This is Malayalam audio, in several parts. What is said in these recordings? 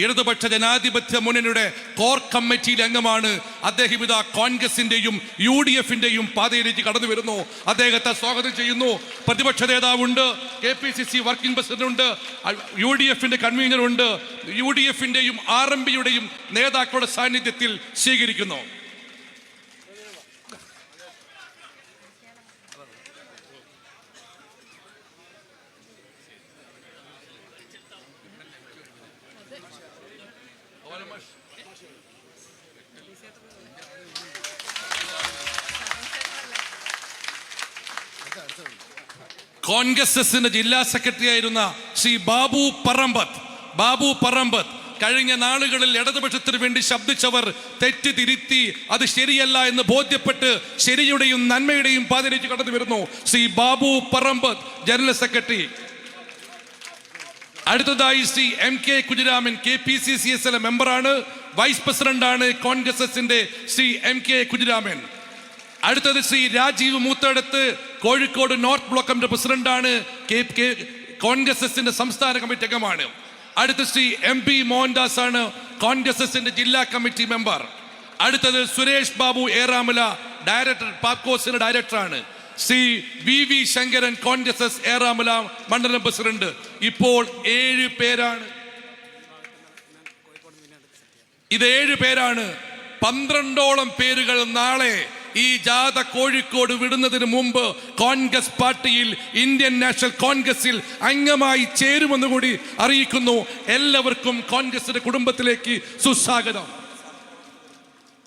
ഇടതുപക്ഷ ജനാധിപത്യ മുന്നണിയുടെ കോർ കമ്മിറ്റിയിലെ അംഗമാണ് അദ്ദേഹം. ഇതാ കോൺഗ്രസിന്റെയും UDF-ന്റെയും പാതയിലേക്ക് കടന്നു വരുന്നു. അദ്ദേഹത്തെ സ്വാഗതം ചെയ്യുന്നു. പ്രതിപക്ഷ നേതാവുണ്ട്, KPCC വർക്കിംഗ് പ്രസിഡന്റ് ഉണ്ട്, UDF-ന്റെ കൺവീനർ ഉണ്ട്. UDF-ന്റെയും RMP-യുടെയും നേതാക്കളുടെ സാന്നിധ്യത്തിൽ സ്വീകരിക്കുന്നു. കോൺഗ്രസിന്റെ ജില്ലാ സെക്രട്ടറി ആയിരുന്ന ശ്രീ ബാബു പറമ്പത്ത് കഴിഞ്ഞ നാളുകളിൽ ഇടതുപക്ഷത്തിന് വേണ്ടി ശബ്ദിച്ചവർ തെറ്റ് തിരുത്തി അത് ശരിയല്ല എന്ന് ബോധ്യപ്പെട്ട് ശരിയുടെയും നന്മയുടെയും പാതയിലേക്ക് കടന്നു വരുന്നു. Shri Babu Parambath, general secretary. അടുത്തതായി ശ്രീ MK കുഞ്ഞിരാമൻ, KPCCSL മെമ്പറാണ്, വൈസ് പ്രസിഡന്റാണ് കോൺഗ്രസിന്റെ ശ്രീ MK കുഞ്ഞിരാമൻ. അടുത്തത് Shri Rajeev Moothadath, Kozhikode north block committee പ്രസിഡന്റാണ്, കോൺഗ്രസിന്റെ സംസ്ഥാന കമ്മിറ്റി അംഗമാണ്. അടുത്ത ശ്രീ MP മോഹൻദാസ് ആണ്, കോൺഗ്രസിന്റെ ജില്ലാ കമ്മിറ്റി മെമ്പർ. അടുത്തത് സുരേഷ് ബാബു ഏറാമല, ഡയറക്ടർ, പാപ്കോസിന്റെ ഡയറക്ടറാണ്. ശ്രീ VV ശങ്കരൻ, കോൺഗ്രസ് ഏറാമല മണ്ഡലം പ്രസിഡന്റ്. ഇപ്പോൾ 7 പേരാണ്. ഇത് 7 പേരാണ്. 12ഓളം പേരുകൾ നാളെ ഈ ജാഥ കോഴിക്കോട് വിടുന്നതിന് മുമ്പ് കോൺഗ്രസ് പാർട്ടിയിൽ, ഇന്ത്യൻ നാഷണൽ കോൺഗ്രസിൽ അംഗമായി ചേരുമെന്ന് കൂടി അറിയിക്കുന്നു. എല്ലാവർക്കും കോൺഗ്രസിന്റെ കുടുംബത്തിലേക്ക് സുസ്വാഗതം.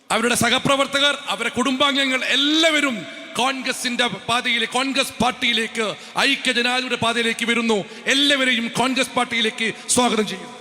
അവരുടെ സഹപ്രവർത്തകർ, അവരുടെ കുടുംബാംഗങ്ങൾ എല്ലാവരും കോൺഗ്രസിന്റെ പാതയിലേക്ക്, കോൺഗ്രസ് പാർട്ടിയിലേക്ക്, ഐക്യ ജനാധിപത്യ പാതയിലേക്ക് വരുന്നു. എല്ലാവരെയും കോൺഗ്രസ് പാർട്ടിയിലേക്ക് സ്വാഗതം ചെയ്യുന്നു.